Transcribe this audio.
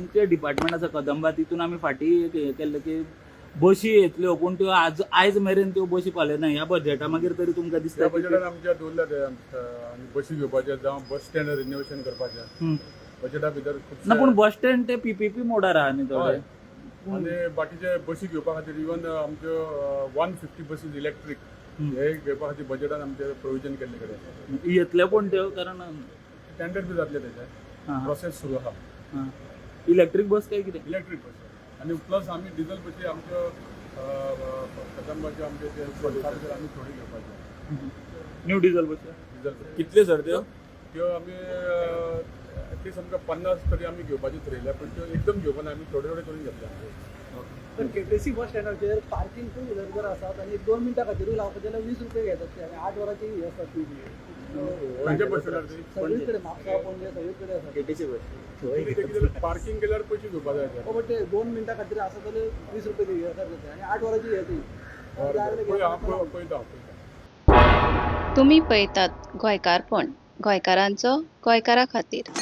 आमचे डिपार्टमेंट आसा कदंबा तितून आमी फाटी केल्ले की बशी येतल्यो पूण त्यो आयज मेरेन त्यो बशी पावले ना. ह्या बजेटा मागीर तरी तुमकां दिसता त्या बजेटान आमच्या दवरल्या ते आनी बशी घेवपाचे जावं बस स्टँड रिनोवेशन करपाचें बजेटा भितर ना पूण बस स्टँड ते पीपीपी मोडार आहा न्ही थोडे. आनी बाकीचे बशी घेवपा खातीर इवन आमच्यो 150 बसीस इलेक्ट्रीक हे घेवपा खातीर बजेटान आमचे प्रोविजन केल्ले कडेन आसा. येतले पूण त्यो कारण टेंडर बी जातले तेचे प्रोसेस सुरू आहा. इलेक्ट्रीक बस काय कितें इलेक्ट्रीक बस आनी प्लस आमी डिझल बसी आमच्यो कदंबाच्यो आमचे ते आमी थोडी घेवपाच्यो न्यू डिझल बस. डिझल बसी कितले सर त्यो त्यो आमी एटलीस्ट आमकां 50 तरी आमी घेवपाची थरयल्या पण त्यो एकदम घेवपा ना आमी थोडे थोडे करून घेतले. पण केटीसी बस स्टँडाचेर पार्किंग टू व्हिलर जर आसात आनी 2 मिनटां खातीरूय लावपाचे जाल्यार 20 रुपये घेतात ते आनी 8 वरांची ही आसता ती खंयच्या बस स्टँडार ती सगळीकडे म्हापसा पणजे सगळीकडे आसा केटीसी बस. पार्किंग केल्यार पयशे घेवपा जाय ते. बट ते 2 मिनटां खातीर आसा जाल्यार 20 रुपये ती घेतात आनी 8 वरांची हे ती पळयता. तुम्ही पळयतात गोंयकारपण, गोंयकारांचो गोंयकारा खातीर.